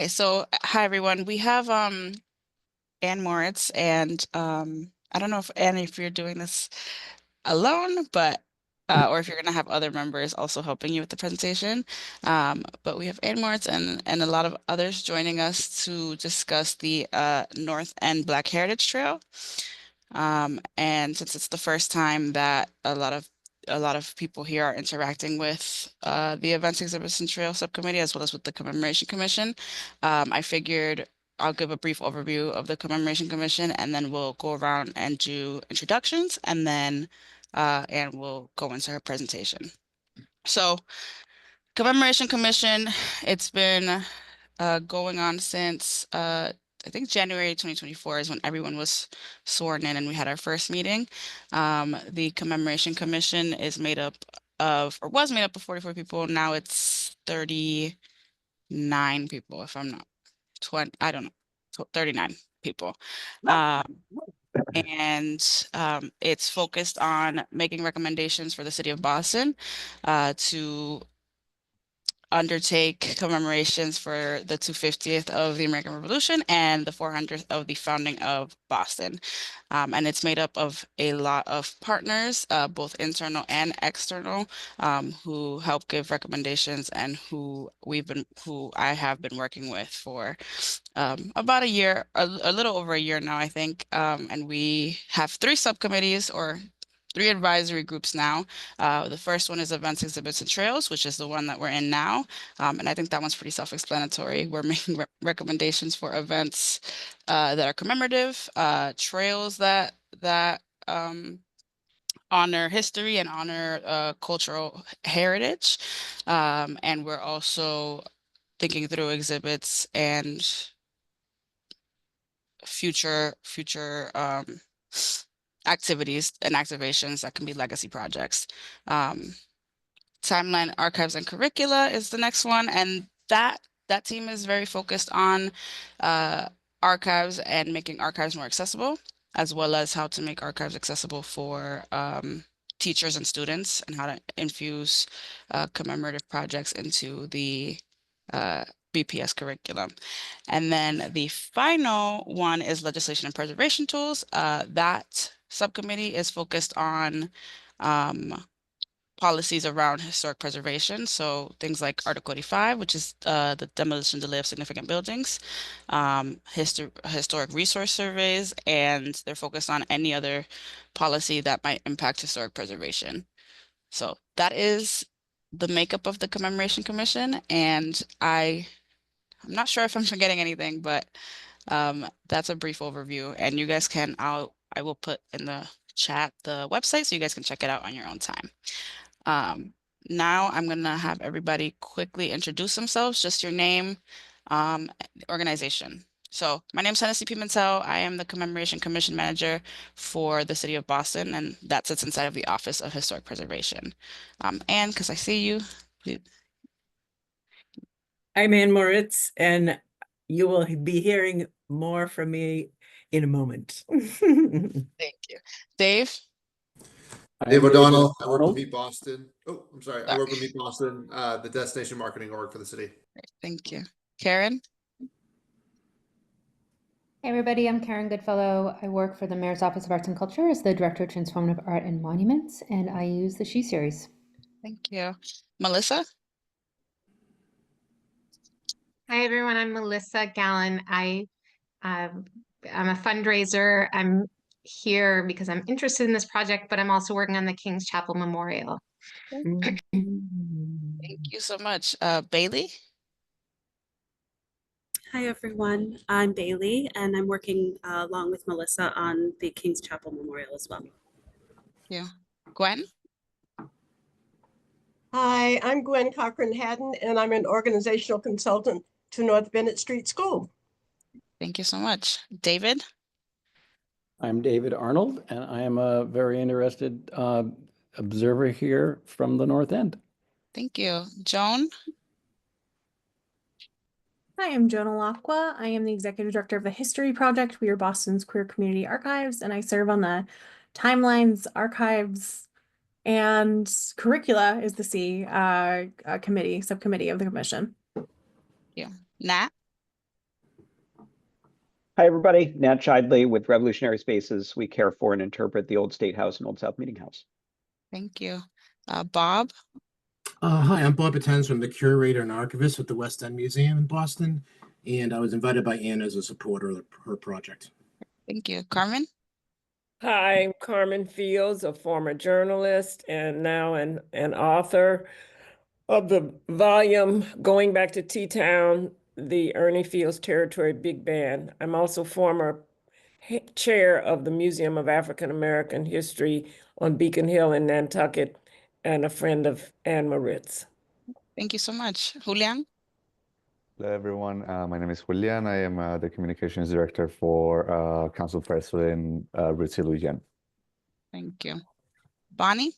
Okay, so hi everyone. We have Ann Moritz and I don't know if Anne, if you're doing this alone, but or if you're gonna have other members also helping you with the presentation. But we have Ann Moritz and a lot of others joining us to discuss the North End Black Heritage Trail. And since it's the first time that a lot of people here are interacting with the Events Exhibits and Trail Subcommittee as well as with the Commemoration Commission, I figured I'll give a brief overview of the Commemoration Commission and then we'll go around and do introductions and then Anne will go into her presentation. So, Commemoration Commission, it's been going on since I think January 2024 is when everyone was sworn in and we had our first meeting. The Commemoration Commission is made up of, or was made up of 44 people. Now it's 39 people, if I'm not 20, I don't know, 39 people. Um, and it's focused on making recommendations for the city of Boston to undertake commemorations for the 250th of the American Revolution and the 400th of the founding of Boston. And it's made up of a lot of partners, both internal and external, who help give recommendations and who I have been working with for about a year, a little over a year now, I think. And we have three subcommittees or three advisory groups now. The first one is Events, Exhibits, and Trails, which is the one that we're in now. And I think that one's pretty self-explanatory. We're making recommendations for events that are commemorative, trails that honor history and honor cultural heritage. And we're also thinking through exhibits and future activities and activations that can be legacy projects. Um, Timeline, archives, and curricula is the next one, and that team is very focused on uh, archives and making archives more accessible, as well as how to make archives accessible for teachers and students, and how to infuse commemorative projects into the uh, BPS curriculum. And then the final one is legislation and preservation tools. That subcommittee is focused on policies around historic preservation. So things like Article 85, which is the demolition delay of significant buildings, historic resource surveys, and they're focused on any other policy that might impact historic preservation. So that is the makeup of the Commemoration Commission, and I'm not sure if I'm forgetting anything, but that's a brief overview. And you guys can, I will put in the chat the website so you guys can check it out on your own time. Um, Now I'm gonna have everybody quickly introduce themselves, just your name, organization. So my name is Hennessy Pimentel. I am the Commemoration Commission Manager for the City of Boston, and that sits inside of the Office of Historic Preservation. Anne, because I see you. I'm Ann Moritz, and you will be hearing more from me in a moment. Thank you. Dave? Dave O'Donnell. I work with Meet Boston. Oh, I'm sorry. I Sorry. work with Meet Boston, the destination marketing org for the city. Thank you. Karen? Hey everybody, I'm Karen Goodfellow. I work for the Mayor's Office of Arts and Culture as the Director of Transformative Art and Monuments, and I use the She Series. Thank you. Melissa? Hi everyone, I'm Melissa Gallen. I'm a fundraiser. I'm here because I'm interested in this project, but I'm also working on the King's Chapel Memorial. Thank you so much. Bailey? Hi everyone, I'm Bailey and I'm working along with Melissa on the King's Chapel Memorial as well. Yeah. Gwen? Hi, I'm Gwen Cochran Haddon, and I'm an organizational consultant to North Bennett Street School. Thank you so much. David? I'm David Arnold, and I am a very interested observer here from the North End. Thank you. Joan? Hi, I'm Jonah Lacqua. I am the Executive Director of the History Project. We are Boston's Queer Community Archives, and I serve on the Timelines, Archives, and Curricula is the subcommittee of the commission. Yeah. Nat? Hi, everybody. Nat Chidley with Revolutionary Spaces. We care for and interpret the Old State House and Old South Meeting House. Thank you. Bob? Hi, I'm Bob Patens. I'm the curator and archivist at the West End Museum in Boston, and I was invited by Anne as a supporter of her project. Thank you. Carmen? Hi, I'm Carmen Fields, a former journalist and now an author of the volume Going Back to T-Town, the Ernie Fields Territory Big Band. I'm also former chair of the Museum of African American History on Beacon Hill in Nantucket and a friend of Anne Moritz. Thank you so much. Julian? Hello, everyone. My name is Julian. I am the communications director for Council President Ritzy Lujan. Thank you. Bonnie?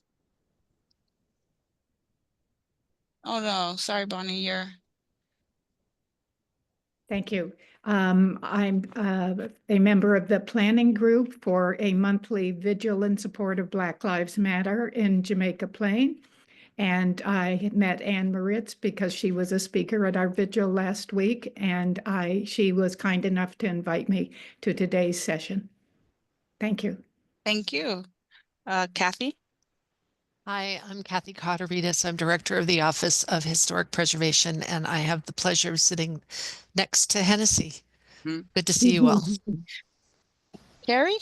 Oh, no. Sorry, Bonnie. You're... Thank you. I'm a member of the planning group for a monthly vigil in support of Black Lives Matter in Jamaica Plain. And I had met Anne Moritz because she was a speaker at our vigil last week, and she was kind enough to invite me to today's session. Thank you. Thank you. Kathy? Hi, I'm Kathy Coteritas. I'm director of the Office of Historic Preservation, and I have the pleasure of sitting next to Hennessy. Good to see you all. Carrie?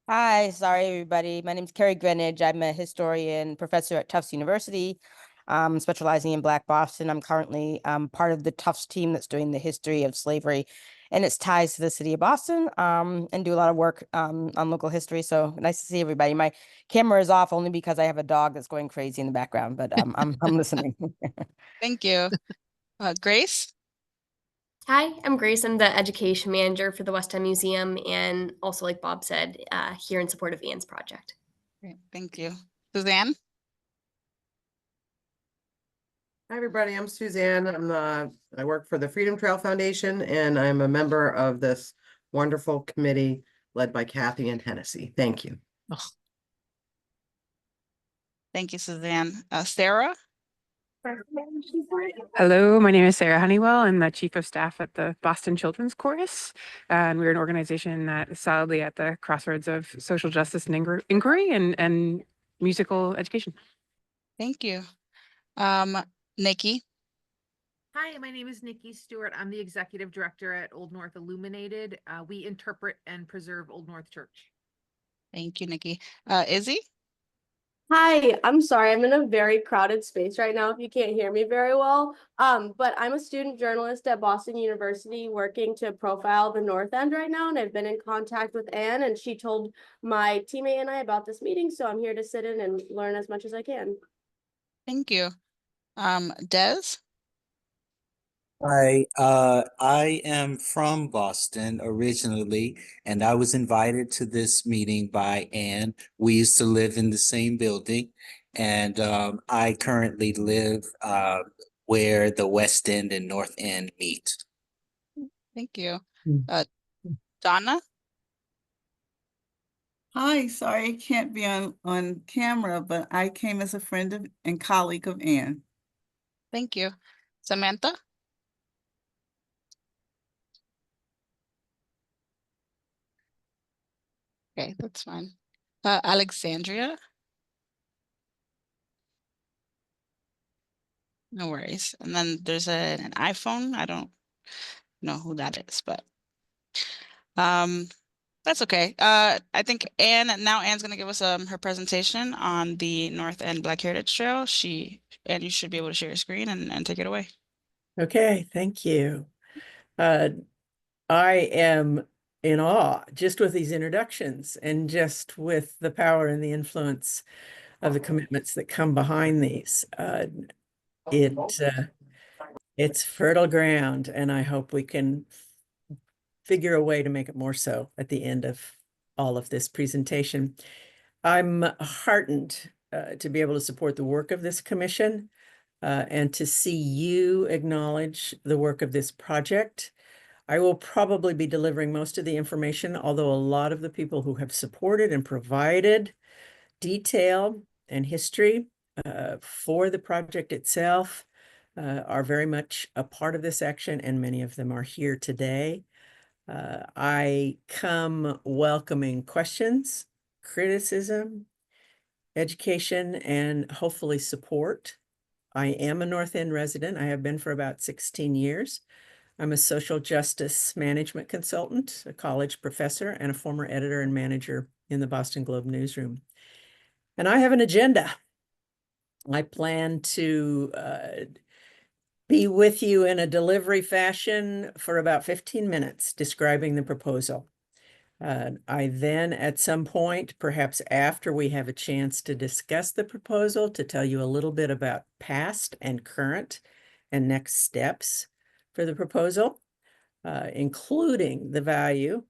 Hi, sorry everybody. My name is Carrie Greenidge. I'm a historian, professor at Tufts University, specializing in Black Boston. I'm currently part of the Tufts team that's doing the history of slavery and its ties to the city of Boston, and do a lot of work on local history. So nice to see everybody. My camera is off only because I have a dog that's going crazy in the background, but I'm listening. Thank you. Grace? Hi, I'm Grace. I'm the education manager for the West End Museum, and also, like Bob said, here in support of Anne's project. Great, thank you. Suzanne? Hi, everybody. I'm Suzanne. I work for the Freedom Trail Foundation, and I'm a member of this wonderful committee led by Kathy and Hennessy. Thank you. Oh. Thank you, Suzanne. Sarah? Hello, my name is Sarah Honeywell. I'm the Chief of Staff at the Boston Children's Chorus, and we're an organization that is solidly at the crossroads of social justice and inquiry and musical education. Thank you. Nikki? Hi, my name is Nikki Stewart. I'm the executive director at Old North Illuminated. We interpret and preserve Old North Church. Thank you, Nikki. Izzy? Hi, I'm sorry. I'm in a very crowded space right now if you can't hear me very well. But I'm a student journalist at Boston University working to profile the North End right now, and I've been in contact with Anne, and she told my teammate and I about this meeting, so I'm here to sit in and learn as much as I can. Thank you. Des? Hi, I am from Boston originally, and I was invited to this meeting by Anne. We used to live in the same building, and I currently live where the West End and North End meet. Thank you. Donna? Hi, sorry I can't be on camera, but I came as a friend of and colleague of Anne. Thank you. Samantha? Okay, that's fine. Alexandria? No worries. And then there's an iPhone. I don't know who that is, but that's okay. I think Anne's gonna give us her presentation on the North End Black Heritage Trail. And you should be able to share your screen and take it away. Okay, thank you. I am in awe just with these introductions and just with the power and the influence of the commitments that come behind these. It's fertile ground, and I hope we can figure a way to make it more so at the end of all of this presentation. I'm heartened to be able to support the work of this commission and to see you acknowledge the work of this project. I will probably be delivering most of the information, although a lot of the people who have supported and provided detail and history for the project itself are very much a part of this action, and many of them are here today. I come welcoming questions, criticism, education, and hopefully support. I am a North End resident. I have been for about 16 years. I'm a social justice management consultant, a college professor, and a former editor and manager in the Boston Globe newsroom. And I have an agenda. I plan to be with you in a delivery fashion for about 15 minutes describing the proposal. I then, at some point, perhaps after we have a chance to discuss the proposal, to tell you a little bit about past and current and next steps for the proposal, including the value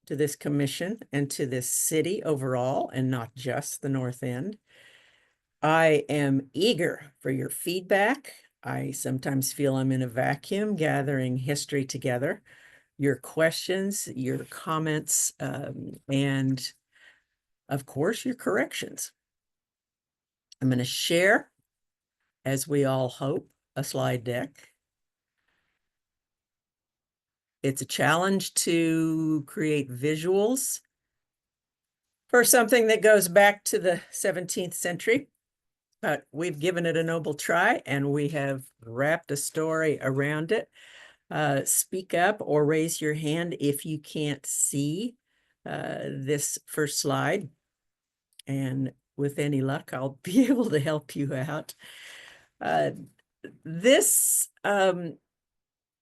to this commission and to this city overall, and not just the North End. I am eager for your feedback. I sometimes feel I'm in a vacuum gathering history together. Your questions, your comments, and of course, your corrections. I'm going to share, as we all hope, a slide deck. It's a challenge to create visuals for something that goes back to the 17th century. But we've given it a noble try, and we have wrapped a story around it. Speak up or raise your hand if you can't see this first slide. And with any luck, I'll be able to help you out. This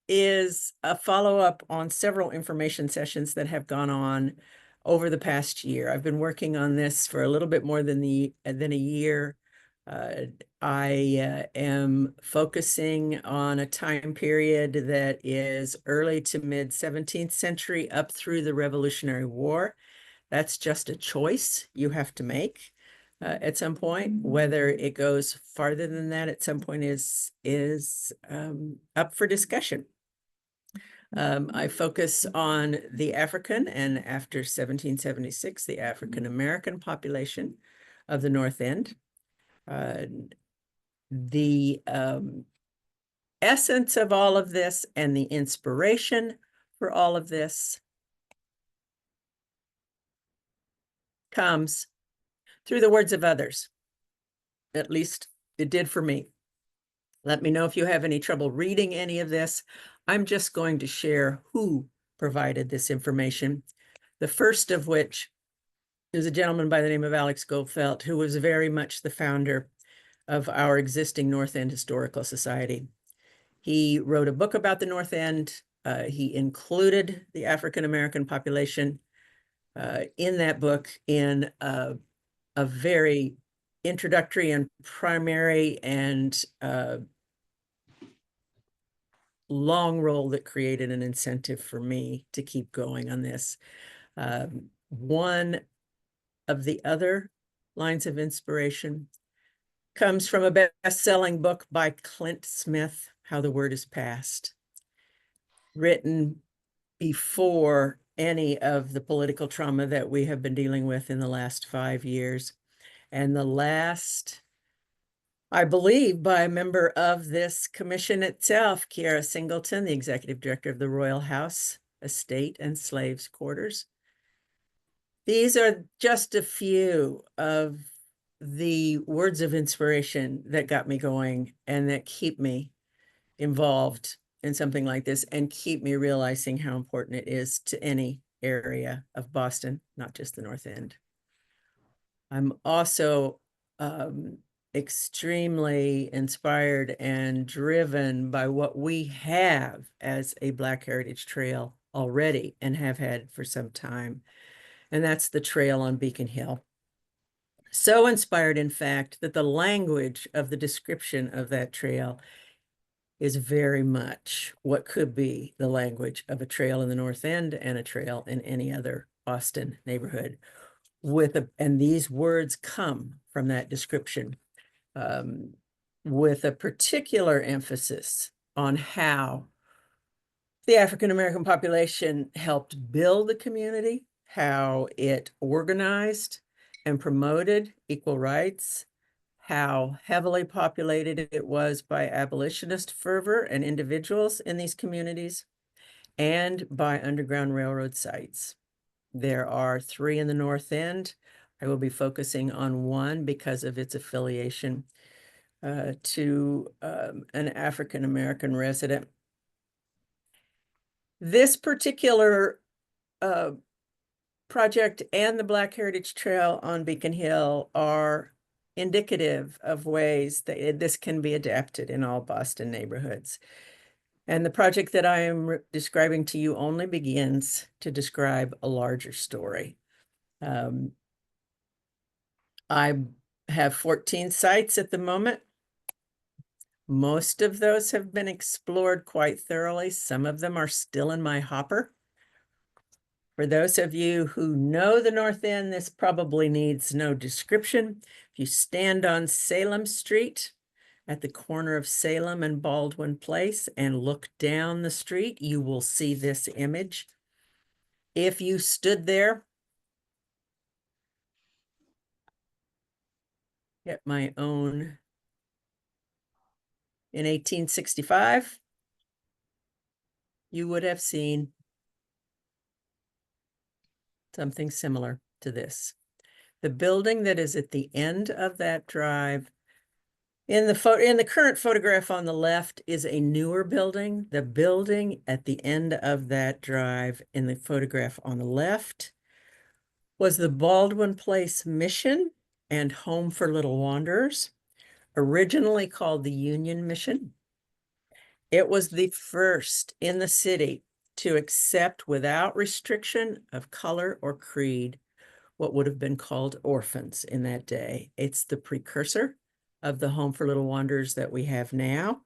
is a follow-up on several information sessions that have gone on over the past year. I've been working on this for a little bit more than a year. I am focusing on a time period that is early to mid 17th century up through the Revolutionary War. That's just a choice you have to make at some point. Whether it goes farther than that at some point is up for discussion. I focus on the African, and after 1776, the African American population of the North End. The essence of all of this and the inspiration for all of this comes through the words of others. At least it did for me. Let me know if you have any trouble reading any of this. I'm just going to share who provided this information. The first of which is a gentleman by the name of Alex Goldfelt, who was very much the founder of our existing North End Historical Society. He wrote a book about the North End. He included the African American population in that book in a very introductory and primary and long role that created an incentive for me to keep going on this. One of the other lines of inspiration comes from a best-selling book by Clint Smith, How the Word is Passed, written before any of the political trauma that we have been dealing with in the last 5 years. And the last, I believe, by a member of this commission itself, Kiara Singleton, the executive director of the Royal House Estate and Slaves Quarters. These are just a few of the words of inspiration that got me going and that keep me involved in something like this and keep me realizing how important it is to any area of Boston, not just the North End. I'm also extremely inspired and driven by what we have as a Black Heritage Trail already and have had for some time. And that's the trail on Beacon Hill. So inspired, in fact, that the language of the description of that trail is very much what could be the language of a trail in the North End and a trail in any other Boston neighborhood. And these words come from that description with a particular emphasis on how the African American population helped build the community, how it organized and promoted equal rights, how heavily populated it was by abolitionist fervor and individuals in these communities, and by Underground Railroad sites. There are 3 in the North End. I will be focusing on one because of its affiliation to an African-American resident. This particular project and the Black Heritage Trail on Beacon Hill are indicative of ways that this can be adapted in all Boston neighborhoods. And the project that I am describing to you only begins to describe a larger story. I have 14 sites at the moment. Most of those have been explored quite thoroughly. Some of them are still in my hopper. For those of you who know the North End, this probably needs no description. If you stand on Salem Street at the corner of Salem and Baldwin Place and look down the street, you will see this image. If you stood there at my own in 1865, you would have seen something similar to this. The building that is at the end of that drive, in the current photograph on the left, is a newer building. The building at the end of that drive in the photograph on the left was the Baldwin Place Mission and Home for Little Wanderers, originally called the Union Mission. It was the first in the city to accept without restriction of color or creed what would have been called orphans in that day. It's the precursor of the Home for Little Wanderers that we have now.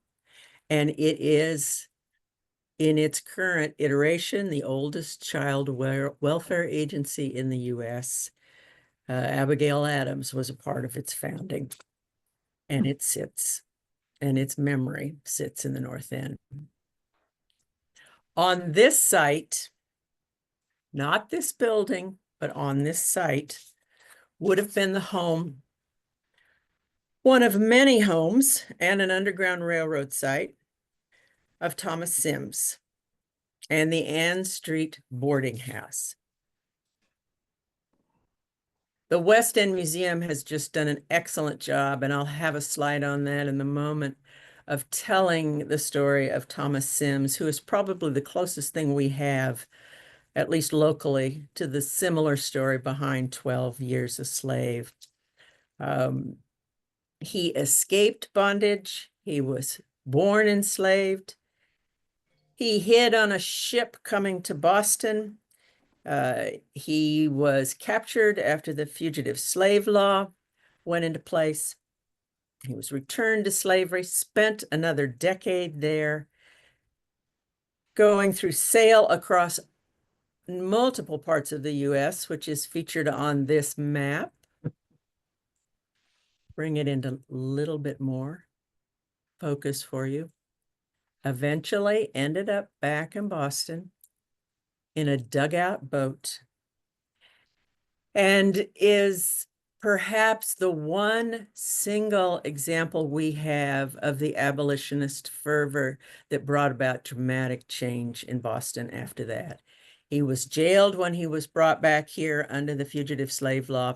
And it is, in its current iteration, the oldest child welfare agency in the US. Abigail Adams was a part of its founding, and it sits, and its memory sits in the North End. On this site, not this building, but on this site, would have been the home, one of many homes and an Underground Railroad site of Thomas Sims and the Ann Street boarding house. The West End Museum has just done an excellent job, and I'll have a slide on that in a moment, of telling the story of Thomas Sims, who is probably the closest thing we have, at least locally, to the similar story behind 12 Years a Slave. He escaped bondage. He was born enslaved. He hid on a ship coming to Boston. He was captured after the Fugitive Slave Law went into place. He was returned to slavery, spent another decade there, going through sail across multiple parts of the US, which is featured on this map. Bring it into a little bit more focus for you. Eventually ended up back in Boston in a dugout boat, and is perhaps the one single example we have of the abolitionist fervor that brought about dramatic change in Boston after that. He was jailed when he was brought back here under the Fugitive Slave Law.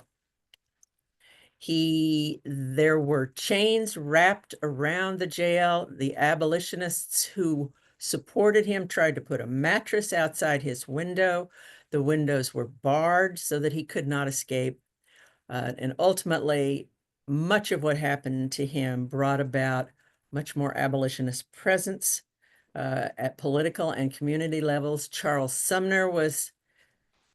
There were chains wrapped around the jail. The abolitionists who supported him tried to put a mattress outside his window. The windows were barred so that he could not escape. And ultimately, much of what happened to him brought about much more abolitionist presence at political and community levels. Charles Sumner was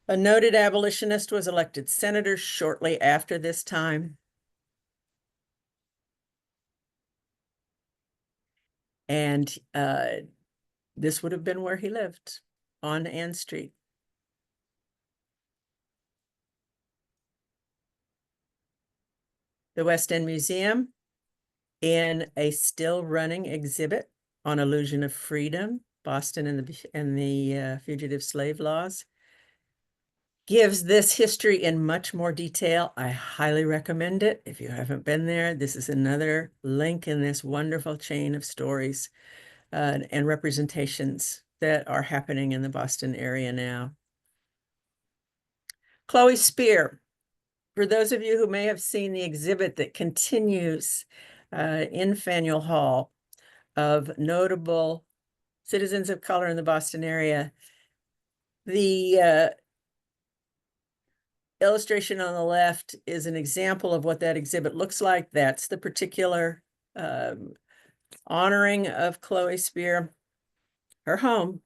a noted abolitionist, was elected senator shortly after this time. And this would have been where he lived, on Ann Street. The West End Museum, in a still running exhibit on Illusion of Freedom, Boston and the Fugitive Slave Laws, gives this history in much more detail. I highly recommend it. If you haven't been there, this is another link in this wonderful chain of stories and representations that are happening in the Boston area now. Chloe Spear, for those of you who may have seen the exhibit that continues in Faneuil Hall of notable citizens of color in the Boston area, the illustration on the left is an example of what that exhibit looks like. That's the particular honoring of Chloe Spear. Her home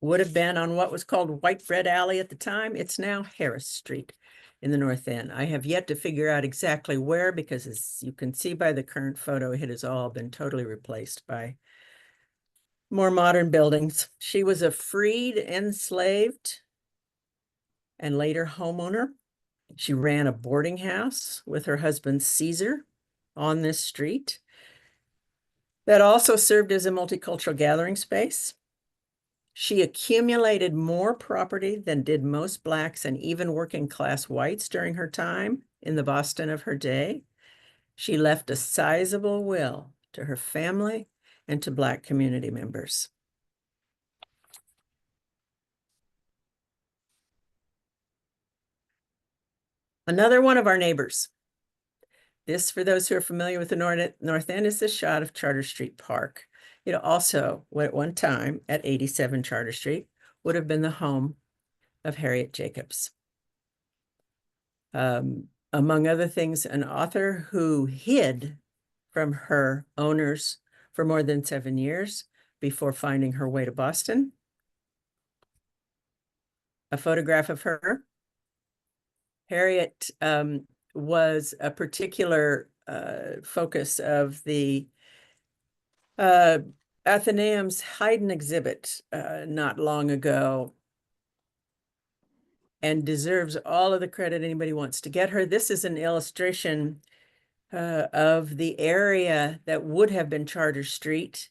would have been on what was called White Bread Alley at the time. It's now Harris Street in the North End. I have yet to figure out exactly where, because as you can see by the current photo, it has all been totally replaced by more modern buildings. She was a freed, enslaved, and later homeowner. She ran a boarding house with her husband Caesar on this street that also served as a multicultural gathering space. She accumulated more property than did most Blacks and even working class whites during her time in the Boston of her day. She left a sizable will to her family and to Black community members. Another one of our neighbors. This, for those who are familiar with the North End, is the shot of Charter Street Park. It also, at one time, at 87 Charter Street, would have been the home of Harriet Jacobs. Among other things, an author who hid from her owners for more than 7 years before finding her way to Boston. A photograph of her. Harriet was a particular focus of the Athenaeum's Haydn exhibit not long ago, and deserves all of the credit anybody wants to get her. This is an illustration of the area that would have been Charter Street.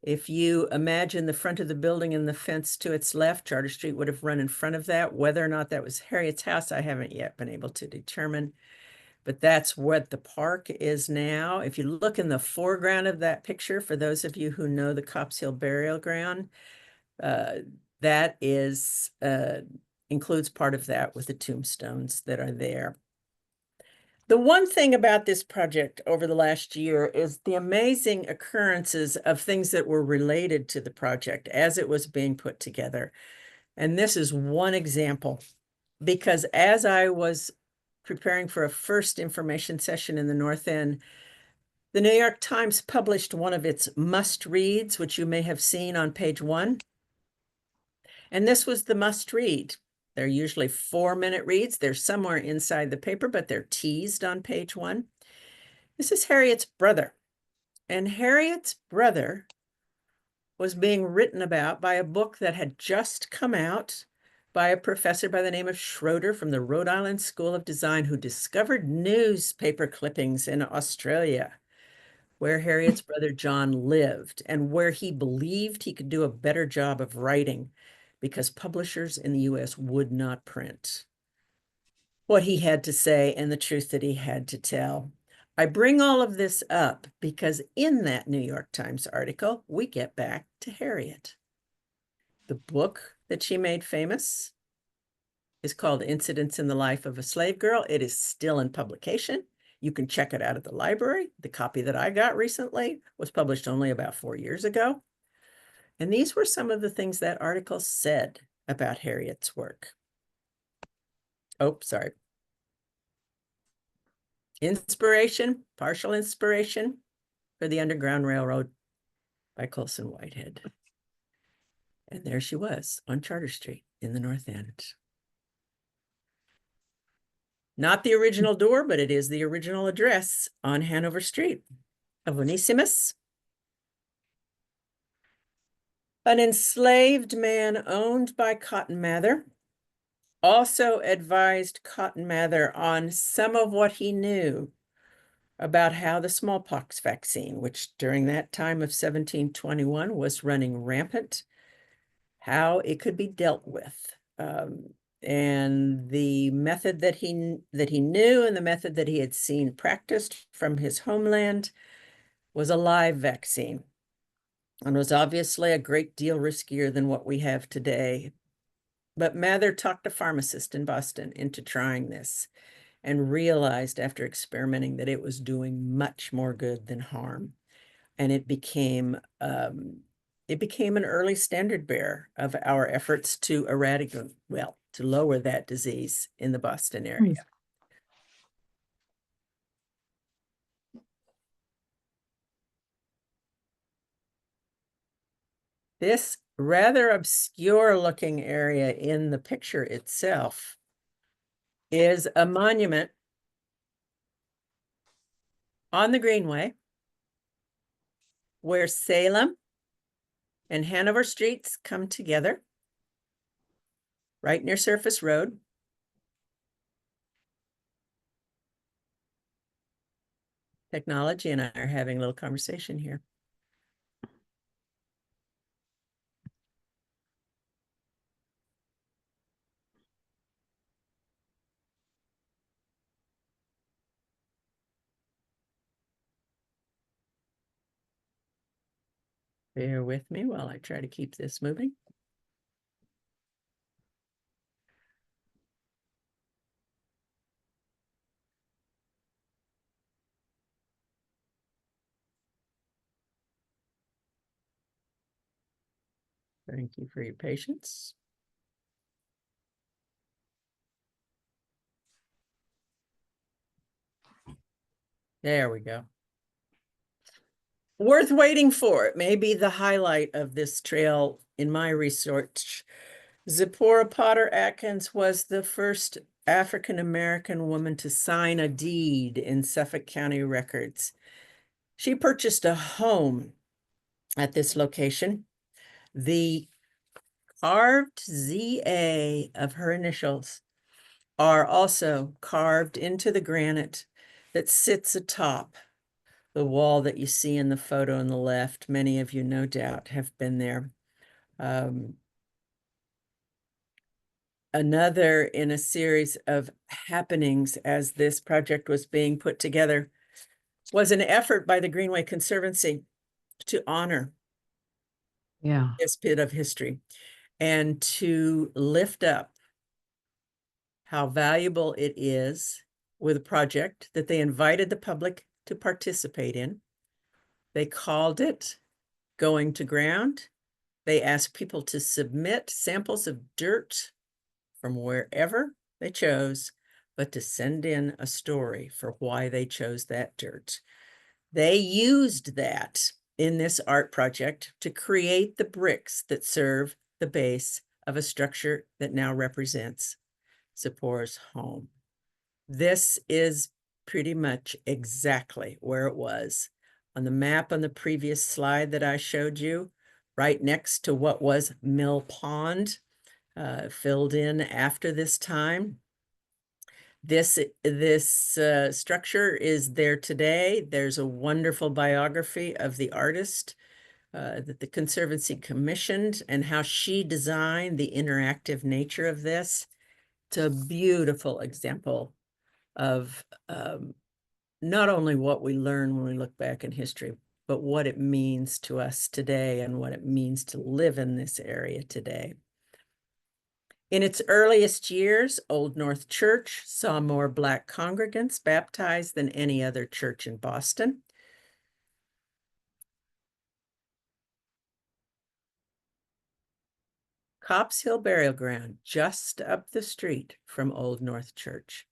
If you imagine the front of the building and the fence to its left, Charter Street would have run in front of that. Whether or not that was Harriet's house, I haven't yet been able to determine. But that's what the park is now. If you look in the foreground of that picture, for those of you who know the Copp's Hill Burial Ground, that is includes part of that with the tombstones that are there. The one thing about this project over the last year is the amazing occurrences of things that were related to the project as it was being put together. And this is one example, because as I was preparing for a first information session in the North End, the New York Times published one of its must-reads, which you may have seen on page 1. And this was the must-read. They're usually 4-minute reads. They're somewhere inside the paper, but they're teased on page 1. This is Harriet's brother. And Harriet's brother was being written about by a book that had just come out by a professor by the name of Schroeder from the Rhode Island School of Design, who discovered newspaper clippings in Australia, where Harriet's brother John lived, and where he believed he could do a better job of writing because publishers in the US would not print what he had to say and the truth that he had to tell. I bring all of this up because in that New York Times article, we get back to Harriet. The book that she made famous is called Incidents in the Life of a Slave Girl. It is still in publication. You can check it out at the library. The copy that I got recently was published only about 4 years ago. And these were some of the things that article said about Harriet's work. Oh, sorry. Inspiration, partial inspiration for the Underground Railroad by Colson Whitehead. And there she was on Charter Street in the North End. Not the original door, but it is the original address on Hanover Street of Onesimus. An enslaved man owned by Cotton Mather also advised Cotton Mather on some of what he knew about how the smallpox vaccine, which during that time of 1721 was running rampant, how it could be dealt with. And the method that he knew and the method that he had seen practiced from his homeland was a live vaccine, and was obviously a great deal riskier than what we have today. But Mather talked a pharmacist in Boston into trying this and realized after experimenting that it was doing much more good than harm. And it became an early standard bearer of our efforts to eradicate, well, to lower that disease in the Boston area. This rather obscure looking area in the picture itself is a monument on the Greenway where Salem and Hanover Streets come together, right near Surface Road. Technology and I are having a little conversation here. Bear with me while I try to keep this moving. Thank you for your patience. There we go. Worth waiting for. It may be the highlight of this trail in my research. Zipporah Potter Atkins was the first African-American woman to sign a deed in Suffolk County records. She purchased a home at this location. The carved ZA of her initials are also carved into the granite that sits atop the wall that you see in the photo on the left. Many of you, no doubt, have been there. Another in a series of happenings as this project was being put together was an effort by the Greenway Conservancy to honor this bit of history and to lift up how valuable it is with a project that they invited the public to participate in. They called it Going to Ground. They asked people to submit samples of dirt from wherever they chose, but to send in a story for why they chose that dirt. They used that in this art project to create the bricks that serve the base of a structure that now represents Zipporah's home. This is pretty much exactly where it was on the map on the previous slide that I showed you, right next to what was Mill Pond, filled in after this time. This structure is there today. There's a wonderful biography of the artist that the Conservancy commissioned and how she designed the interactive nature of this. It's a beautiful example of not only what we learn when we look back in history, but what it means to us today and what it means to live in this area today. In its earliest years, Old North Church saw more Black congregants baptized than any other church in Boston. Copp's Hill Burial Ground, just up the street from Old North Church.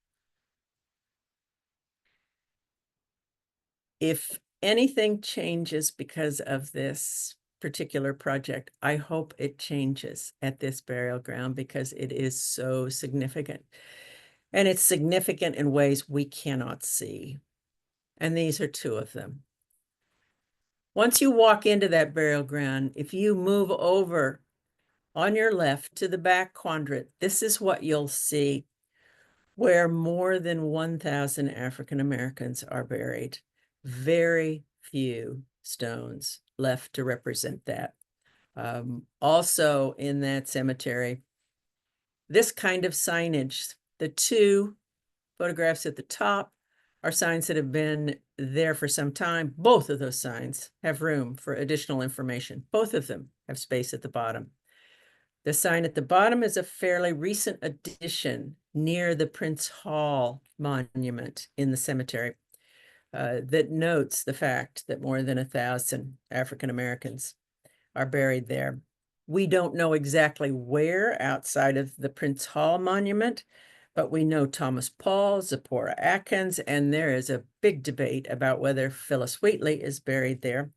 If anything changes because of this particular project, I hope it changes at this burial ground because it is so significant. And it's significant in ways we cannot see. And these are two of them. Once you walk into that burial ground, if you move over on your left to the back quadrant, this is what you'll see, where more than 1,000 African Americans are buried. Very few stones left to represent that. Also in that cemetery this kind of signage. The two photographs at the top are signs that have been there for some time. Both of those signs have room for additional information. Both of them have space at the bottom. The sign at the bottom is a fairly recent addition near the Prince Hall monument in the cemetery that notes the fact that more than 1,000 African Americans are buried there. We don't know exactly where outside of the Prince Hall monument, but we know Thomas Paul, Zipporah Atkins, and there is a big debate about whether Phyllis Wheatley is buried there.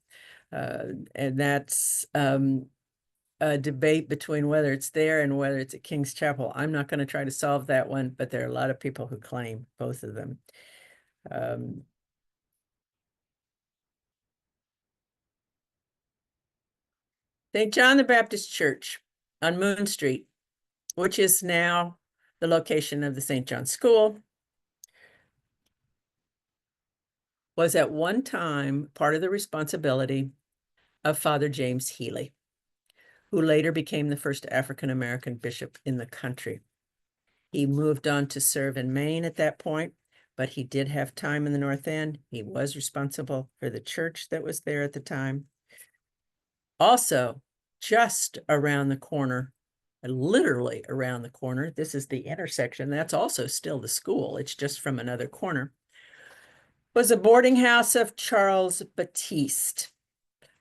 And that's a debate between whether it's there and whether it's at King's Chapel. I'm not going to try to solve that one, but there are a lot of people who claim both of them. St. John the Baptist Church on Moon Street, which is now the location of the St. John School, was at one time part of the responsibility of Father James Healy, who later became the first African-American bishop in the country. He moved on to serve in Maine at that point, but he did have time in the North End. He was responsible for the church that was there at the time. Also, just around the corner, literally around the corner, this is the intersection, that's also still the school, it's just from another corner, was a boarding house of Charles Batiste,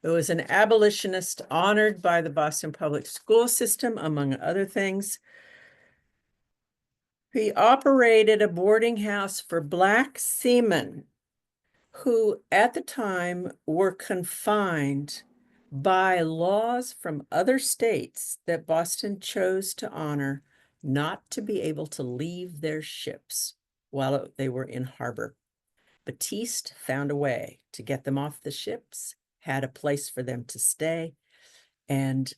who was an abolitionist honored by the Boston Public School System, among other things. He operated a boarding house for Black seamen who at the time were confined by laws from other states that Boston chose to honor, not to be able to leave their ships while they were in harbor. Batiste found a way to get them off the ships, had a place for them to stay, and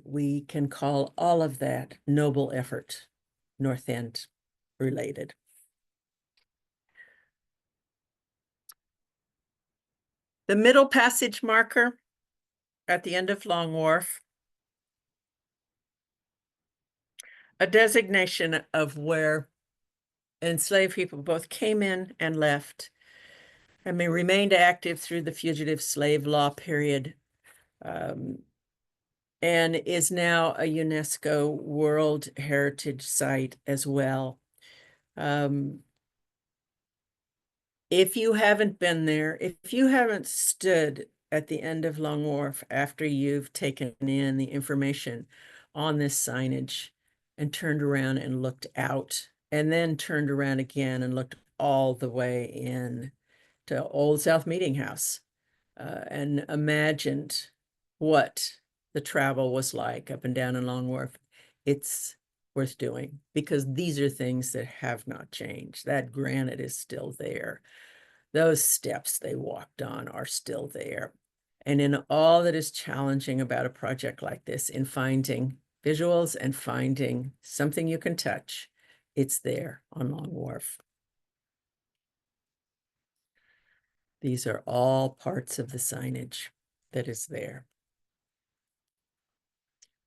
we can call all of that noble effort North End related. The middle passage marker at the end of Long Wharf, a designation of where enslaved people both came in and left, and they remained active through the fugitive slave law period, and is now a UNESCO World Heritage Site as well. If you haven't been there, if you haven't stood at the end of Long Wharf after you've taken in the information on this signage and turned around and looked out, and then turned around again and looked all the way in to Old South Meeting House, and imagined what the travel was like up and down in Long Wharf, it's worth doing, because these are things that have not changed. That granite is still there. Those steps they walked on are still there. And in all that is challenging about a project like this, in finding visuals and finding something you can touch, it's there on Long Wharf. These are all parts of the signage that is there.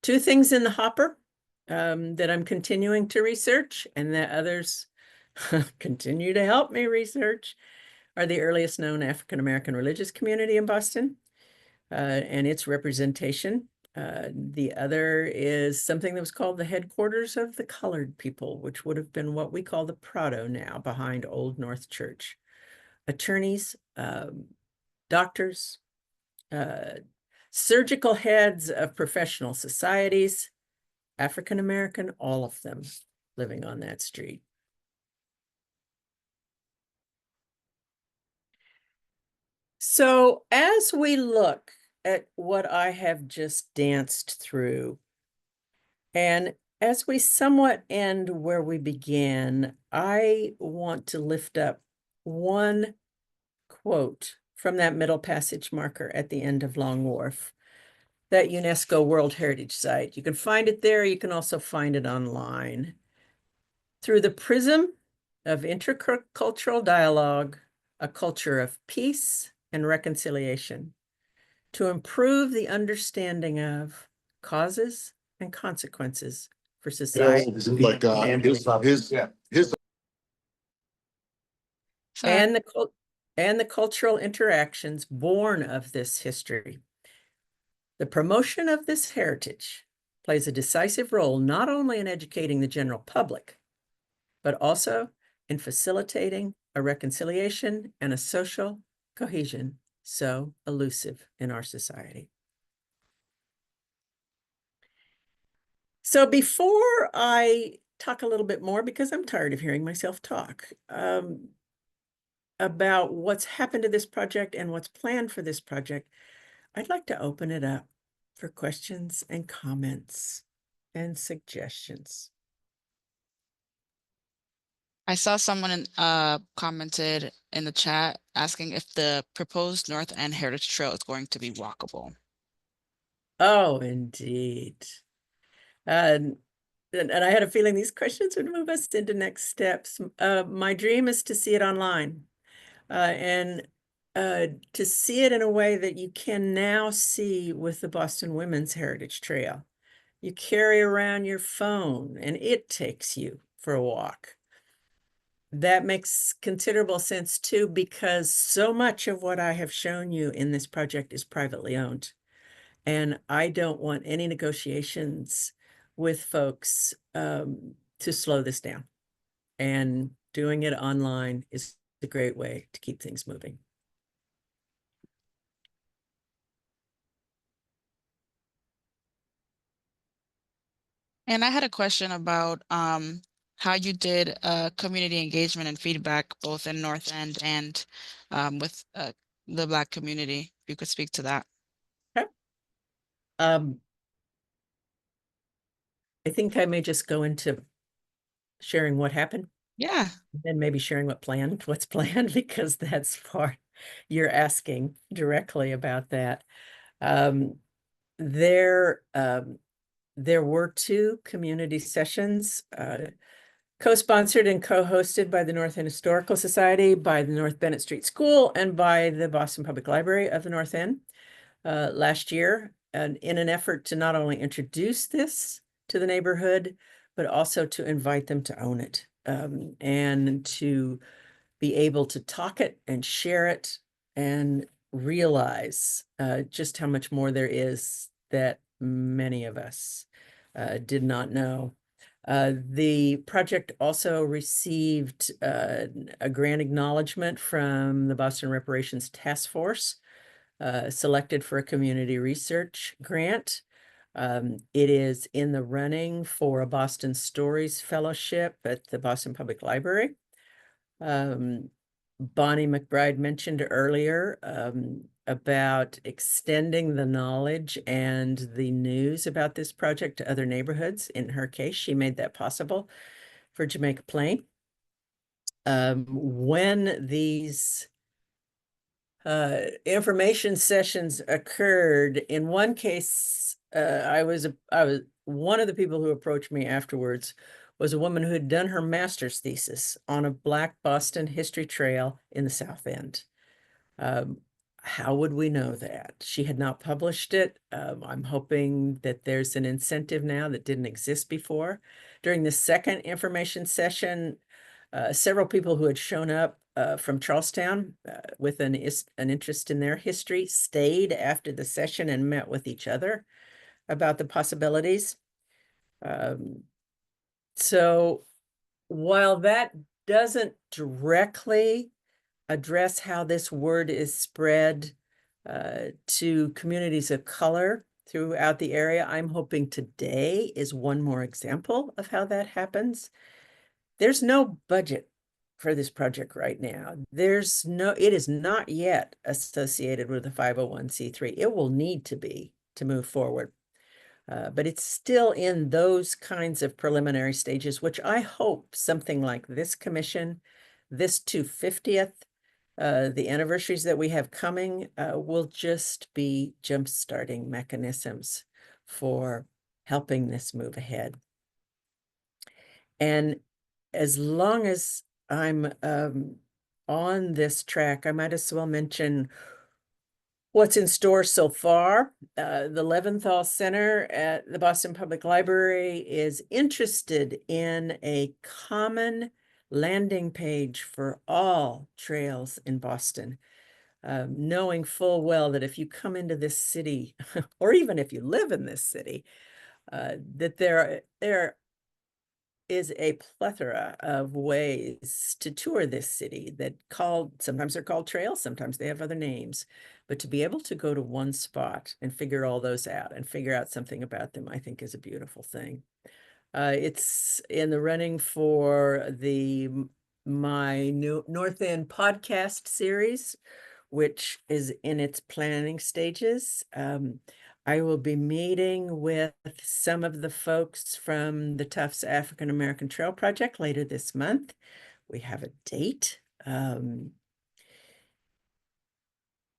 Two things in the hopper that I'm continuing to research, and that others continue to help me research, are the earliest known African-American religious community in Boston and its representation. The other is something that was called the headquarters of the colored people, which would have been what we call the Prado now, behind Old North Church. Attorneys, doctors, surgical heads of professional societies, African-American, all of them living on that street. So as we look at what I have just danced through, and as we somewhat end where we began, I want to lift up one quote from that middle passage marker at the end of Long Wharf, that UNESCO World Heritage Site. You can find it there. You can also find it online. Through the prism of intercultural dialogue, a culture of peace and reconciliation, to improve the understanding of causes and consequences for society. Like his And the cultural interactions born of this history. The promotion of this heritage plays a decisive role not only in educating the general public, but also in facilitating a reconciliation and a social cohesion so elusive in our society. So before I talk a little bit more, because I'm tired of hearing myself talk, about what's happened to this project and what's planned for this project, I'd like to open it up for questions and comments and suggestions. I saw someone commented in the chat asking if the proposed North End Heritage Trail is going to be walkable. Oh, indeed. And I had a feeling these questions would move us into next steps. My dream is to see it online and to see it in a way that you can now see with the Boston Women's Heritage Trail. You carry around your phone and it takes you for a walk. That makes considerable sense too, because so much of what I have shown you in this project is privately owned. And I don't want any negotiations with folks to slow this down. And doing it online is a great way to keep things moving. And I had a question about how you did community engagement and feedback both in North End and with the Black community. If you could speak to that. Okay. I think I may just go into sharing what happened. Yeah. And maybe sharing what's planned, because that's part you're asking directly about that. There were 2 community sessions, co-sponsored and co-hosted by the North End Historical Society, by the North Bennett Street School, and by the Boston Public Library of the North End last year, and in an effort to not only introduce this to the neighborhood, but also to invite them to own it, and to be able to talk it and share it and realize just how much more there is that many of us did not know. The project also received a grant acknowledgement from the Boston Reparations Task Force, selected for a community research grant. It is in the running for a Boston Stories Fellowship at the Boston Public Library. Bonnie McBride mentioned earlier about extending the knowledge and the news about this project to other neighborhoods. In her case, she made that possible for Jamaica Plain. When these information sessions occurred, in one case, I was one of the people who approached me afterwards was a woman who had done her master's thesis on a Black Boston history trail in the South End. How would we know that? She had not published it. I'm hoping that there's an incentive now that didn't exist before. During the second information session, several people who had shown up from Charlestown with an interest in their history stayed after the session and met with each other about the possibilities. So while that doesn't directly address how this word is spread to communities of color throughout the area, I'm hoping today is one more example of how that happens. There's no budget for this project right now. It is not yet associated with a 501c3. It will need to be to move forward. But it's still in those kinds of preliminary stages, which I hope something like this commission, this 250th, the anniversaries that we have coming, will just be jump-starting mechanisms for helping this move ahead. And as long as I'm on this track, I might as well mention What's in store so far? The Leventhal Center at the Boston Public Library is interested in a common landing page for all trails in Boston. Knowing full well that if you come into this city, or even if you live in this city, that there is a plethora of ways to tour this city that sometimes they're called trails, sometimes they have other names. But to be able to go to one spot and figure all those out and figure out something about them, I think is a beautiful thing. It's in the running for my new North End podcast series, which is in its planning stages. I will be meeting with some of the folks from the Tufts African American Trail Project later this month. We have a date.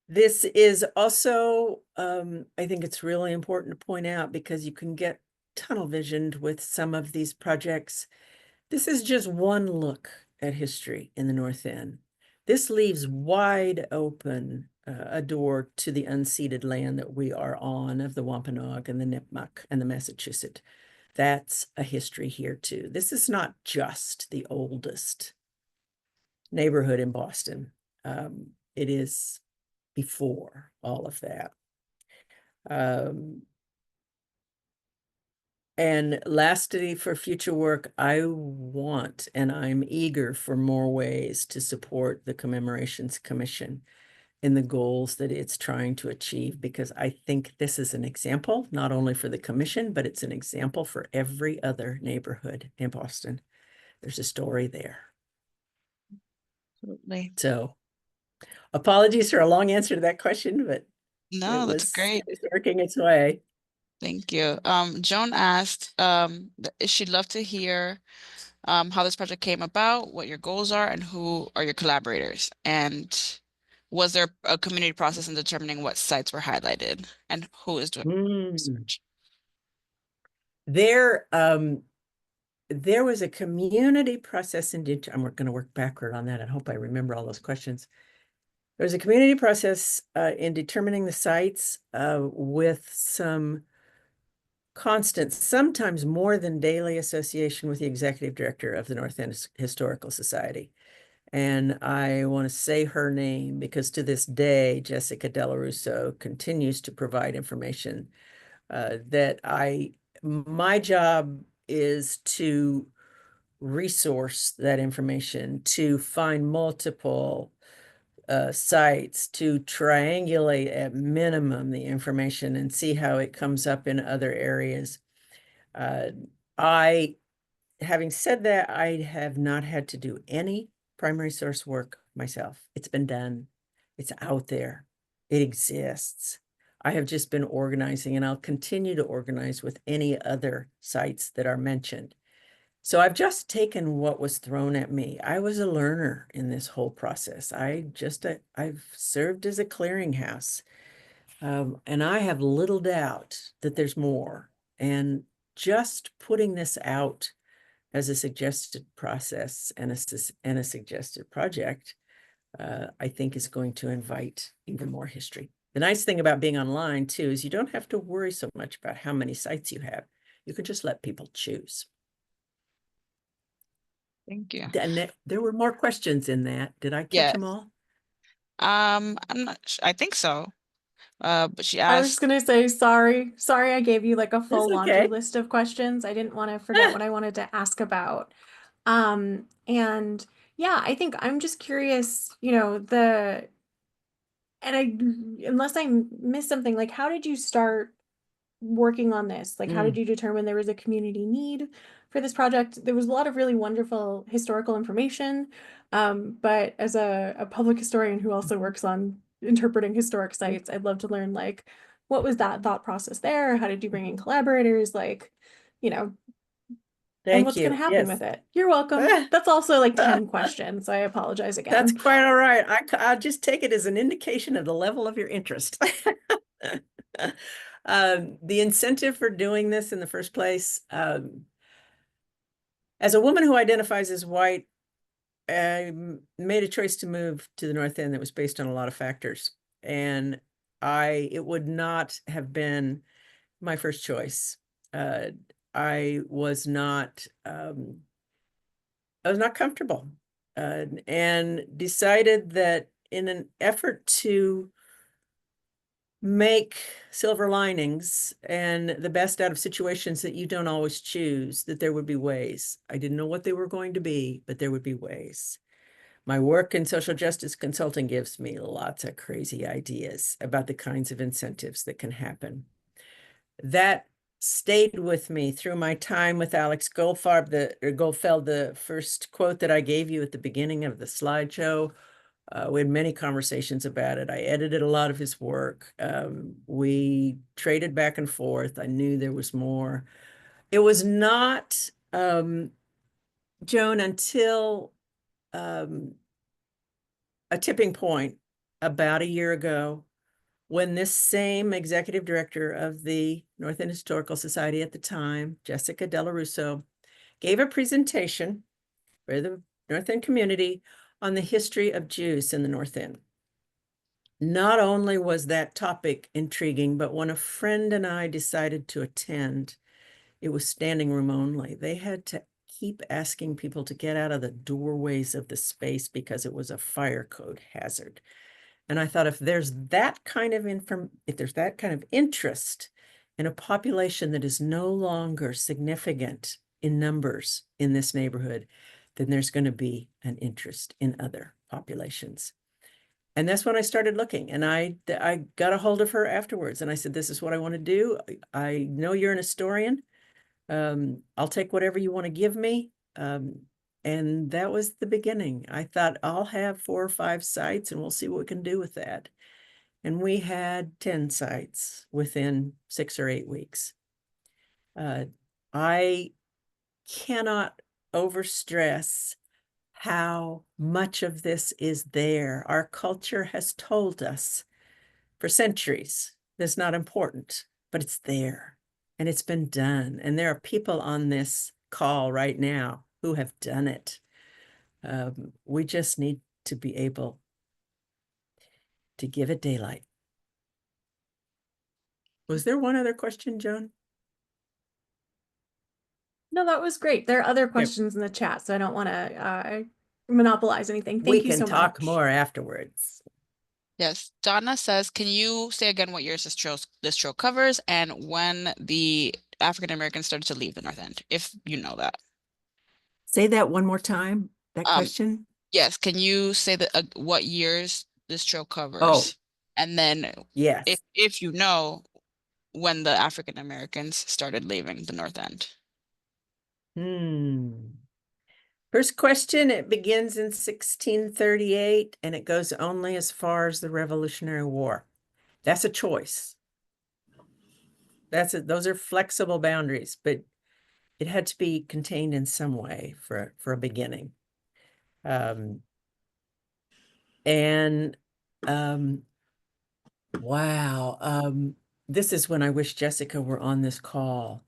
This is also, I think it's really important to point out because you can get tunnel visioned with some of these projects. This is just one look at history in the North End. This leaves wide open a door to the unceded land that we are on of the Wampanoag and the Nipmuc and the Massachusetts. That's a history here too. This is not just the oldest neighborhood in Boston. It is before all of that. And lastly, for future work, I want and I'm eager for more ways to support the Commemorations Commission in the goals that it's trying to achieve, because I think this is an example, not only for the commission, but it's an example for every other neighborhood in Boston. There's a story there. Absolutely. So apologies for a long answer to that question, but No, that's great. It's working its way. Thank you. Joan asked, she'd love to hear how this project came about, what your goals are, and who are your collaborators. And was there a community process in determining what sites were highlighted and who is doing research? There was a community process I'm going to work backward on that. I hope I remember all those questions. There was a community process in determining the sites with some constant, sometimes more than daily association with the executive director of the North End Historical Society. And I want to say her name because to this day, Jessica Della Russo continues to provide information that my job is to resource that information, to find multiple sites, to triangulate at minimum the information and see how it comes up in other areas. Having said that, I have not had to do any primary source work myself. It's been done. It's out there. It exists. I have just been organizing, and I'll continue to organize with any other sites that are mentioned. So I've just taken what was thrown at me. I was a learner in this whole process. I've served as a clearinghouse, and I have little doubt that there's more. And just putting this out as a suggested process and a suggested project, I think is going to invite even more history. The nice thing about being online too is you don't have to worry so much about how many sites you have. You can just let people choose. Thank you. And there were more questions in that. Did I catch them all? I'm not I think so. But she I was asked, gonna say sorry. Sorry, I gave you like a full laundry okay. list of questions. I didn't want to forget what I wanted to ask about. And yeah, I think I'm just curious, unless I missed something, like how did you start working on this? Like how did you determine there was a community need for this project? There was a lot of really wonderful historical information. But as a public historian who also works on interpreting historic sites, I'd love to learn like what was that thought process there? How did you bring in collaborators? Like, and Thank what's you. going to happen with it? You're welcome. That's also like 10 questions. I apologize again. That's quite all right. I just take it as an indication of the level of your interest. The incentive for doing this in the first place, as a woman who identifies as white, I made a choice to move to the North End that was based on a lot of factors. And it would not have been my first choice. I was not comfortable, and decided that in an effort to make silver linings and the best out of situations that you don't always choose, that there would be ways. I didn't know what they were going to be, but there would be ways. My work in social justice consulting gives me lots of crazy ideas about the kinds of incentives that can happen. That stayed with me through my time with Alex Goldfeld, the first quote that I gave you at the beginning of the slideshow. We had many conversations about it. I edited a lot of his work. We traded back and forth. I knew there was more. It was not, Joan, until a tipping point about a year ago, when this same executive director of the North End Historical Society at the time, Jessica Della Russo, gave a presentation for the North End community on the history of Jews in the North End. Not only was that topic intriguing, but when a friend and I decided to attend, it was standing room only. They had to keep asking people to get out of the doorways of the space because it was a fire code hazard. And I thought, if there's that kind of interest in a population that is no longer significant in numbers in this neighborhood, then there's going to be an interest in other populations. And that's when I started looking, and I got a hold of her afterwards, and I said, this is what I want to do. I know you're an historian. I'll take whatever you want to give me. And that was the beginning. I thought, I'll have 4 or 5 sites and we'll see what we can do with that. And we had 10 sites within 6 or 8 weeks. I cannot overstress how much of this is there. Our culture has told us for centuries that's not important, but it's there and it's been done. And there are people on this call right now who have done it. We just need to be able to give it daylight. Was there one other question, Joan? No, that was great. There are other questions in the chat, so I don't want to monopolize anything. Thank you so much. We can talk more afterwards. Yes, Donna says, can you say again what years this show covers and when the African Americans started to leave the North End, if you know that? Say that one more time, that question. Yes, can you say that what years this show covers? Oh, and then yes. if you know when the African Americans started leaving the North End. First question, it begins in 1638 and it goes only as far as the Revolutionary War. That's a choice. Those are flexible boundaries, but it had to be contained in some way for a beginning. Wow. This is when I wish Jessica were on this call.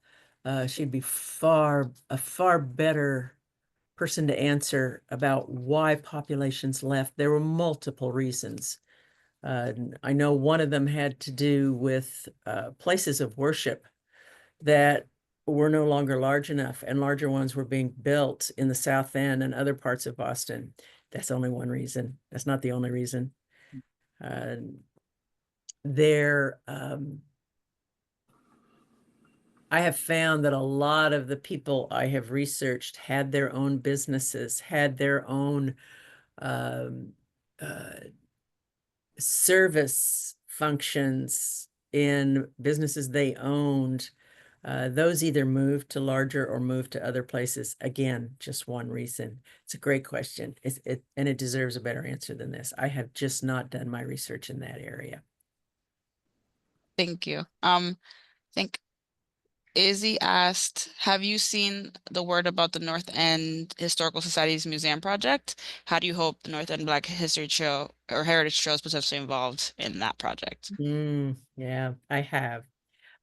She'd be a far better person to answer about why populations left. There were multiple reasons. I know one of them had to do with places of worship that were no longer large enough, and larger ones were being built in the South End and other parts of Boston. That's only one reason. That's not the only reason. I have found that a lot of the people I have researched had their own businesses, had their own service functions in businesses they owned. Those either moved to larger or moved to other places. Again, just one reason. It's a great question. And it deserves a better answer than this. I have just not done my research in that area. Thank you. I think Izzy asked, have you seen the word about the North End Historical Society's museum project? How do you hope the North End Black History Show or Heritage Show is potentially involved in that project? Yeah, I have.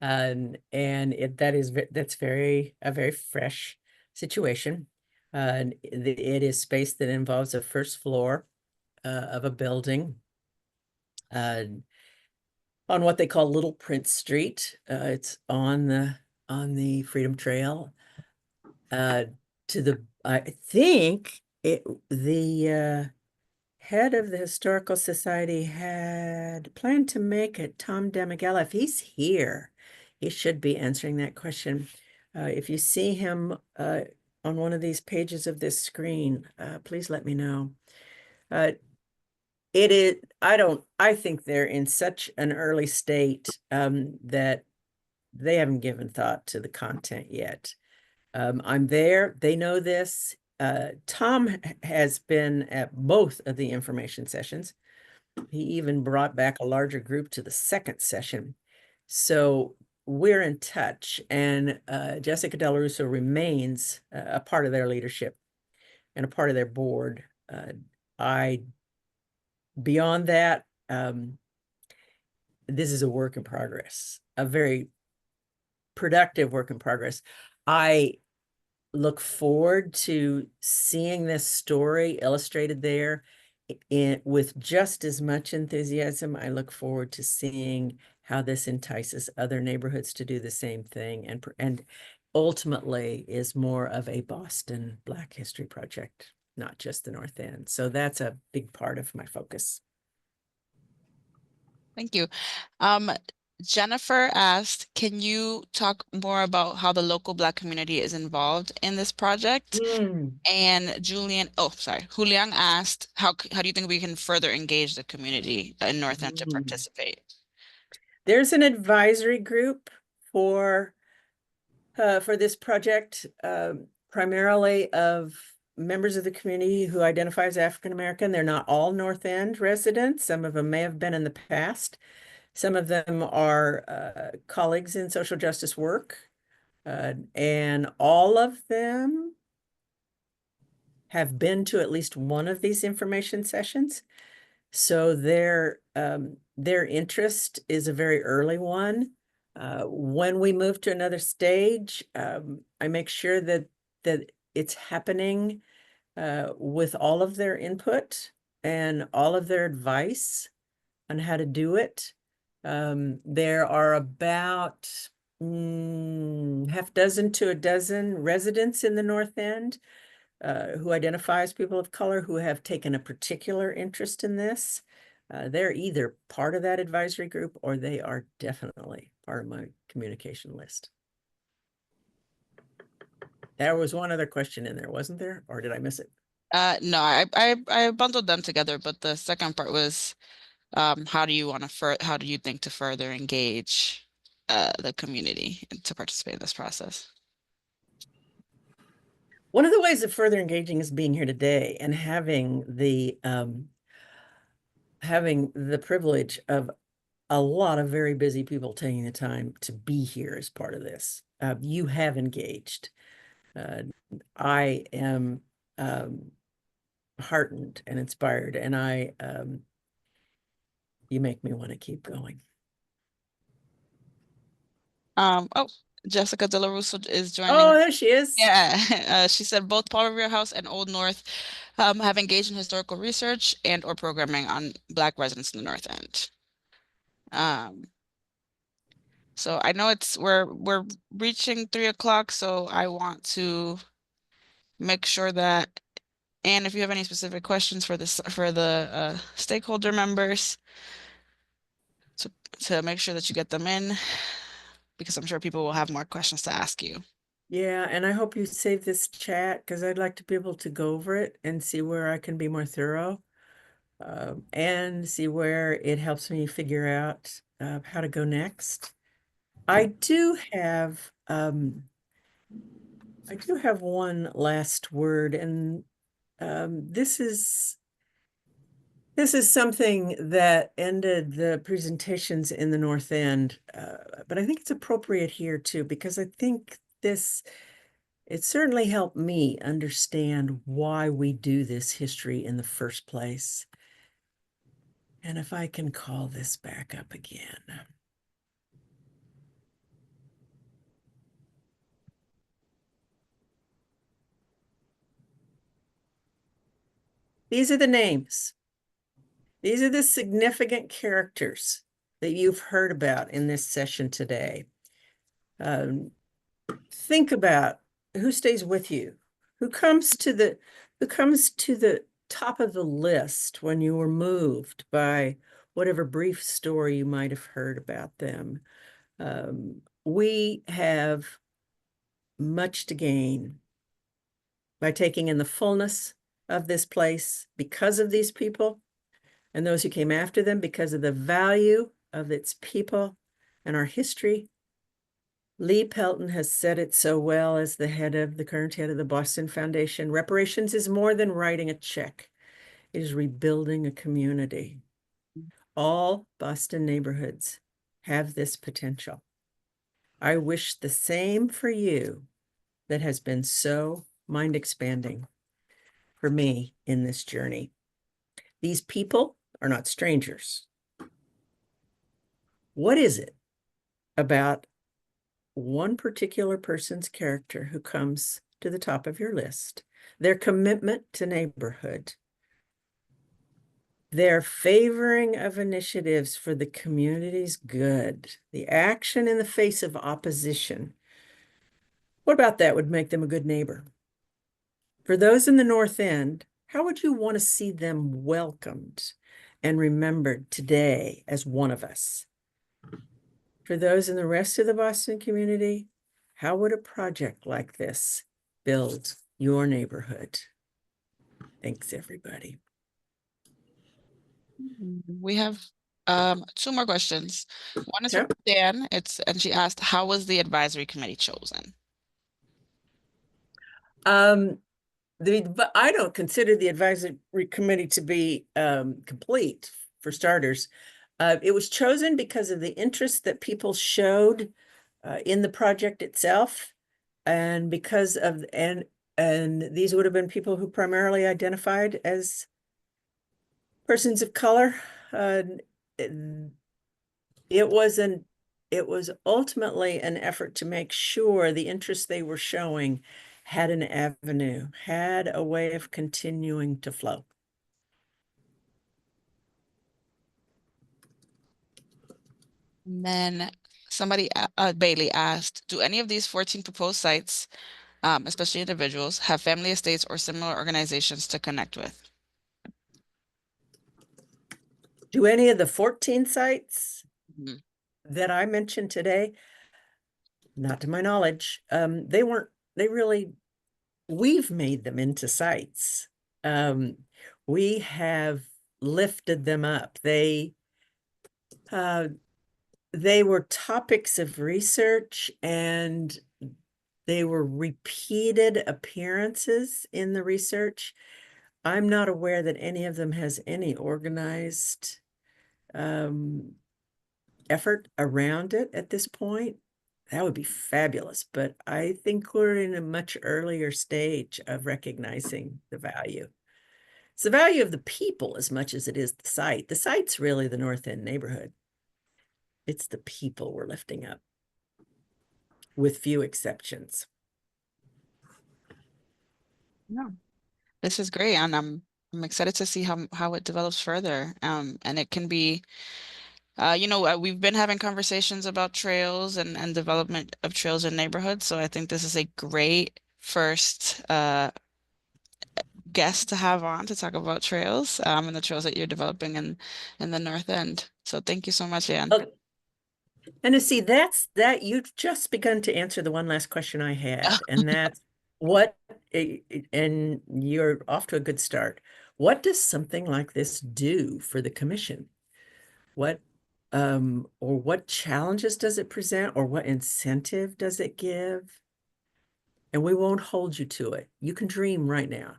And that's a very fresh situation. It is space that involves a first floor of a building. on what they call Little Prince Street. It's on the Freedom Trail. I think the head of the Historical Society had planned to make it Tom DeMiguel. If he's here, he should be answering that question. If you see him on one of these pages of this screen, please let me know. I think they're in such an early state that they haven't given thought to the content yet. I'm there, they know this. Tom has been at both of the information sessions. He even brought back a larger group to the second session. So we're in touch, and Jessica Del Russo remains a part of their leadership and a part of their board. Beyond that, this is a work in progress, a very productive work in progress. I look forward to seeing this story illustrated there with just as much enthusiasm. I look forward to seeing how this entices other neighborhoods to do the same thing, and ultimately is more of a Boston Black History project, not just the North End. So that's a big part of my focus. Thank you. Jennifer asked, can you talk more about how the local Black community is involved in this project? And Julian asked, how do you think we can further engage the community in North End to participate? There's an advisory group for this project, primarily of members of the community who identify as African American. They're not all North End residents. Some of them may have been in the past. Some of them are colleagues in social justice work, and all of them have been to at least one of these information sessions. So their interest is a very early one. When we move to another stage, I make sure that it's happening with all of their input and all of their advice on how to do it. There are about half dozen to a dozen residents in the North End who identify as people of color who have taken a particular interest in this. They're either part of that advisory group or they are definitely part of my communication list. There was one other question in there, wasn't there? Or did I miss it? No, I bundled them together, but the second part was, how do you think to further engage the community and to participate in this process? One of the ways of further engaging is being here today and having the privilege of a lot of very busy people taking the time to be here as part of this. You have engaged. I am heartened and inspired, and you make me want to keep going. Jessica De La Russo is joining. Oh, there she is. Yeah, she said both Paul Revere House and Old North have engaged in historical research and or programming on Black residents in the North End. So I know we're reaching 3 o'clock, so I want to make sure that, and if you have any specific questions for the stakeholder members, to make sure that you get them in, because I'm sure people will have more questions to ask you. Yeah, and I hope you save this chat because I'd like to be able to go over it and see where I can be more thorough, and see where it helps me figure out how to go next. I do have one last word, and this is something that ended the presentations in the North End, but I think it's appropriate here too, because I think it certainly helped me understand why we do this history in the first place. And if I can call this back up again. These are the names. These are the significant characters that you've heard about in this session today, think about who stays with you, who comes to the top of the list when you were moved by whatever brief story you might have heard about them. We have much to gain by taking in the fullness of this place because of these people and those who came after them, because of the value of its people and our history. Lee Pelton has said it so well as the current head of the Boston Foundation. Reparations is more than writing a check. It is rebuilding a community. All Boston neighborhoods have this potential. I wish the same for you that has been so mind-expanding for me in this journey. These people are not strangers. What is it about one particular person's character who comes to the top of your list? Their commitment to neighborhood, their favoring of initiatives for the community's good, the action in the face of opposition. What about that would make them a good neighbor? For those in the North End, how would you want to see them welcomed and remembered today as one of us? For those in the rest of the Boston community, how would a project like this build your neighborhood? Thanks, everybody. We have 2 more questions. One is from Okay. Dan. And she asked, how was the advisory committee chosen? But I don't consider the advisory committee to be complete, for starters. It was chosen because of the interest that people showed in the project itself, and because of and these would have been people who primarily identified as persons of color. It was ultimately an effort to make sure the interest they were showing had an avenue, had a way of continuing to flow. And then somebody, Bailey asked, do any of these 14 proposed sites, especially individuals, have family estates or similar organizations to connect with? Do any of the 14 sites that I mentioned today? Not to my knowledge. We've made them into sites. We have lifted them up. They were topics of research, and they were repeated appearances in the research. I'm not aware that any of them has any organized effort around it at this point. That would be fabulous, but I think we're in a much earlier stage of recognizing the value. It's the value of the people as much as it is the site. The site's really the North End neighborhood. It's the people we're lifting up, with few exceptions. No, this is great, and I'm excited to see how it develops further. And it can be, we've been having conversations about trails and development of trails in neighborhoods. So I think this is a great first guest to have on to talk about trails and the trails that you're developing in the North End. So thank you so much, Anne. And to see that you've just begun to answer the one last question I had, and that's and you're off to a good start. What does something like this do for the commission? What or what challenges does it present, or what incentive does it give? And we won't hold you to it. You can dream right now.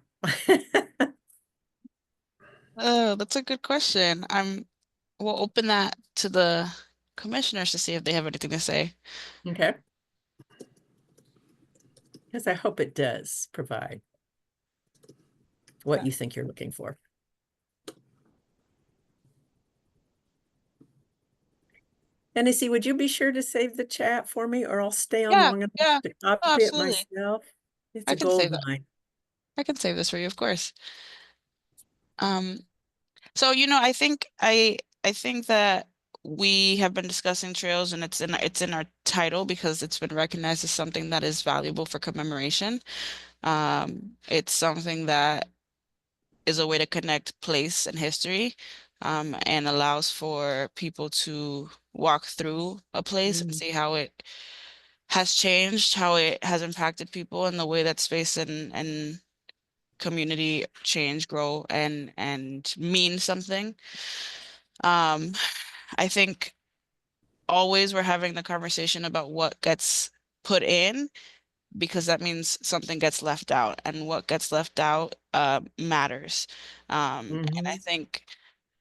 Oh, that's a good question. We'll open that to the commissioners to see if they have anything to say. Okay. Because I hope it does provide what you think you're looking for. Hennessy, would you be sure to save the chat for me, or I'll stay on long enough to copy it myself? It's a gold mine. I can save this for you, of course. So I think that we have been discussing trails, and it's in our title because it's been recognized as something that is valuable for commemoration. It's something that is a way to connect place and history, and allows for people to walk through a place and see how it has changed, how it has impacted people, and the way that space and community change, grow, and mean something. I think always we're having the conversation about what gets put in, because that means something gets left out, and what gets left out matters. And I think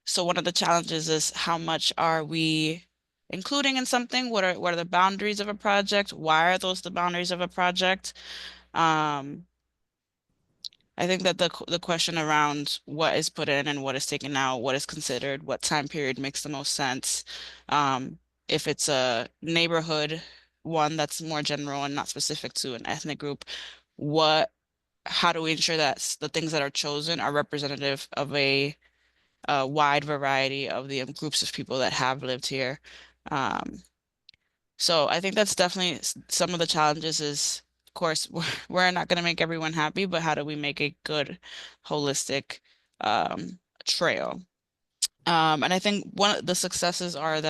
so. One of the challenges is how much are we including in something? What are the boundaries of a project? Why are those the boundaries of a project? I think that the question around what is put in and what is taken out, what is considered, what time period makes the most sense. If it's a neighborhood one that's more general and not specific to an ethnic group, how do we ensure that the things that are chosen are representative of a wide variety of the groups of people that have lived here? So I think that's definitely some of the challenges is, of course, we're not going to make everyone happy, but how do we make a good, holistic trail? And I think one of the successes are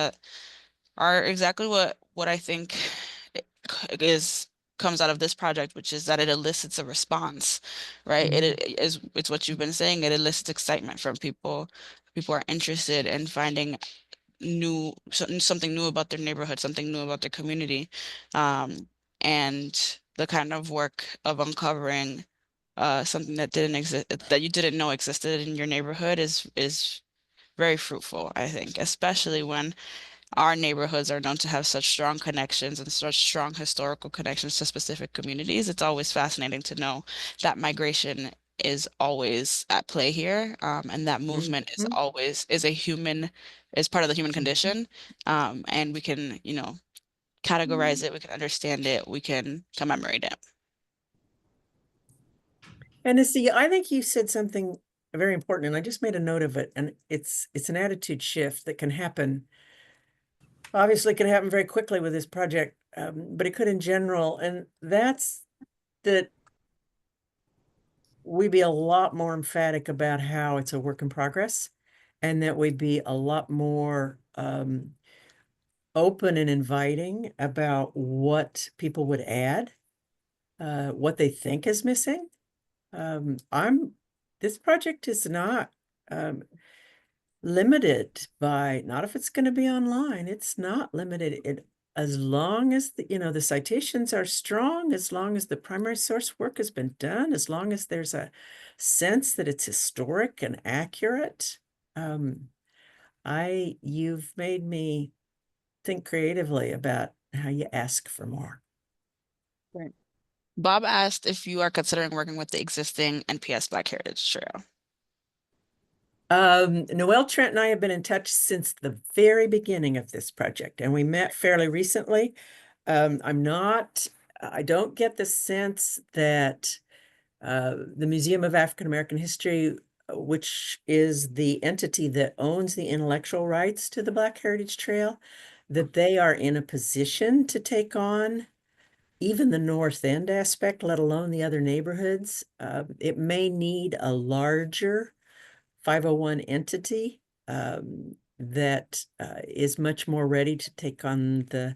exactly what I think comes out of this project, which is that it elicits a response, right? It's what you've been saying. It elicits excitement from people. People are interested in finding something new about their neighborhood, something new about their community, and the kind of work of uncovering something that didn't exist, that you didn't know existed in your neighborhood, is very fruitful, I think, especially when our neighborhoods are known to have such strong connections and such strong historical connections to specific communities. It's always fascinating to know that migration is always at play here, and that movement is always is part of the human condition, and we can, categorize it, we can understand it, we can commemorate it. And see, I think you said something very important, and I just made a note of it, and it's an attitude shift that can happen. Obviously, it can happen very quickly with this project, but it could in general, and that's that we be a lot more emphatic about how it's a work in progress, and that we be a lot more open and inviting about what people would add, what they think is missing. This project is not limited by, not if it's going to be online, it's not limited. As long as the citations are strong, as long as the primary source work has been done, as long as there's a sense that it's historic and accurate, you've made me think creatively about how you ask for more. Right. Bob asked if you are considering working with the existing NPS Black Heritage Trail. Noelle Trent and I have been in touch since the very beginning of this project, and we met fairly recently. I don't get the sense that the Museum of African American History, which is the entity that owns the intellectual rights to the Black Heritage Trail, that they are in a position to take on even the North End aspect, let alone the other neighborhoods. It may need a larger 501 entity that is much more ready to take on the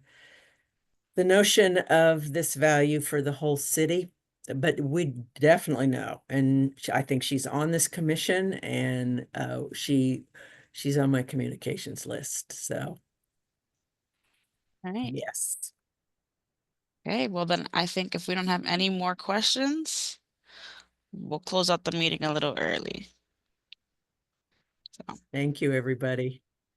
notion of this value for the whole city. But we definitely know, and I think she's on this commission, and she's on my communications list. So, all right. Yes. Okay, well then I think if we don't have any more questions, we'll close out the meeting a little early. Thank you, everybody.